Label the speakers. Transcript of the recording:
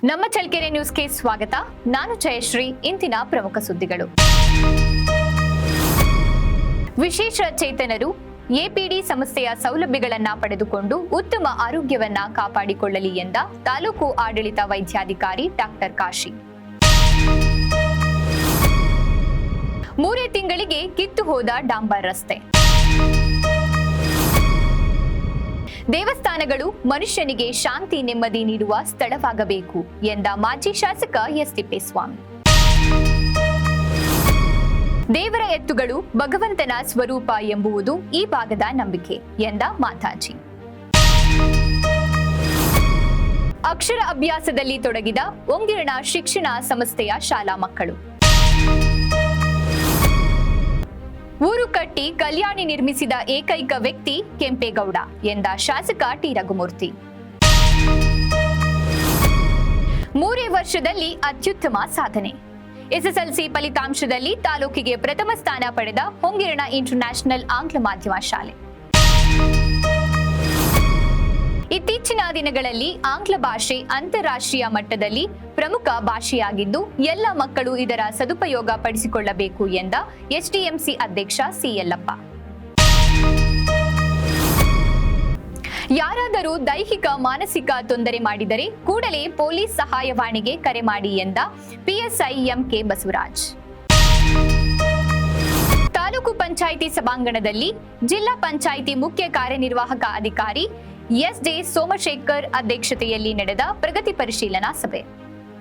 Speaker 1: ನಮ್ಮ ಚಳ್ಳಕೆರೆ ನ್ಯೂಸ್ಗೆ ಸ್ವಾಗತ. ನಾನು ಜಯಶ್ರೀ. ಇಂದಿನ ಪ್ರಮುಖ ಸುದ್ದಿಗಳು. ವಿಶೇಷ ಚೇತನರು ಎಪಿಡಿ ಸಂಸ್ಥೆಯ ಸೌಲಭ್ಯಗಳನ್ನು ಪಡೆದುಕೊಂಡು ಉತ್ತಮ ಆರೋಗ್ಯವನ್ನ ಕಾಪಾಡಿಕೊಳ್ಳಲಿ ಎಂದ ತಾಲೂಕು ಆಡಳಿತ ವೈದ್ಯಾಧಿಕಾರಿ ಡಾಕ್ಟರ್ ಕಾಶಿ. 3 ತಿಂಗಳಿಗೆ ಕಿತ್ತು ಹೋದ ಡಾಂಬರ್ ರಸ್ತೆ. ದೇವಸ್ಥಾನಗಳು ಮನುಷ್ಯನಿಗೆ ಶಾಂತಿ ನೆಮ್ಮದಿ ನೀಡುವ ಸ್ಥಳವಾಗಬೇಕು ಎಂದ ಮಾಜಿ ಶಾಸಕ ಎಸ್ ತಿಪ್ಪೇಸ್ವಾಮಿ. ದೇವರ ಎತ್ತುಗಳು ಭಗವಂತನ ಸ್ವರೂಪ ಎಂಬುವುದು ಈ ಭಾಗದ ನಂಬಿಕೆ ಎಂದ ಮಾತಾಜಿ. ಅಕ್ಷರ ಅಭ್ಯಾಸದಲ್ಲಿ ತೊಡಗಿದ ಒಂಗಿರಣ ಶಿಕ್ಷಣ ಸಂಸ್ಥೆಯ ಶಾಲಾ ಮಕ್ಕಳು. ಊರು ಕಟ್ಟಿ ಕಲ್ಯಾಣಿ ನಿರ್ಮಿಸಿದ ಏಕೈಕ ವ್ಯಕ್ತಿ ಕೆಂಪೇಗೌಡ ಎಂದ ಶಾಸಕ ಟಿ ರಘುಮೂರ್ತಿ. 3 ವರ್ಷದಲ್ಲಿ ಅತ್ಯುತ್ತಮ ಸಾಧನೆ. ಎಸ್ಎಸ್ಎಲ್ಸಿ ಫಲಿತಾಂಶದಲ್ಲಿ ತಾಲೂಕಿಗೆ ಪ್ರಥಮ ಸ್ಥಾನ ಪಡೆದ ಹೊಂಗಿರಣ ಇಂಟರ್ನ್ಯಾಷನಲ್ ಆಂಗ್ಲ ಮಾಧ್ಯಮ ಶಾಲೆ. ಇತ್ತೀಚಿನ ದಿನಗಳಲ್ಲಿ ಆಂಗ್ಲ ಭಾಷೆ ಅಂತಾರಾಷ್ಟ್ರೀಯ ಮಟ್ಟದಲ್ಲಿ ಪ್ರಮುಖ ಭಾಷೆಯಾಗಿದ್ದು ಎಲ್ಲ ಮಕ್ಕಳು ಇದರ ಸದುಪಯೋಗ ಪಡಿಸಿಕೊಳ್ಳಬೇಕು ಎಂದ ಎಸ್ಡಿಎಂಸಿ ಅಧ್ಯಕ್ಷ ಸಿ ಯಲ್ಲಪ್ಪ. ಯಾರಾದರೂ ದೈಹಿಕ ಮಾನಸಿಕ ತೊಂದರೆ ಮಾಡಿದರೆ ಕೂಡಲೇ ಪೊಲೀಸ್ ಸಹಾಯವಾಣಿಗೆ ಕರೆ ಮಾಡಿ ಎಂದ ಪಿಎಸ್ಐ ಎಂಕೆ ಬಸವರಾಜ್. ತಾಲೂಕು ಪಂಚಾಯಿತಿ ಸಭಾಂಗಣದಲ್ಲಿ ಜಿಲ್ಲಾ ಪಂಚಾಯಿತಿ ಮುಖ್ಯ ಕಾರ್ಯನಿರ್ವಾಹಕ ಅಧಿಕಾರಿ ಎಸ್ಜೆ ಸೋಮಶೇಖರ್ ಅಧ್ಯಕ್ಷತೆಯಲ್ಲಿ ನಡೆದ ಪ್ರಗತಿ ಪರಿಶೀಲನಾ ಸಭೆ.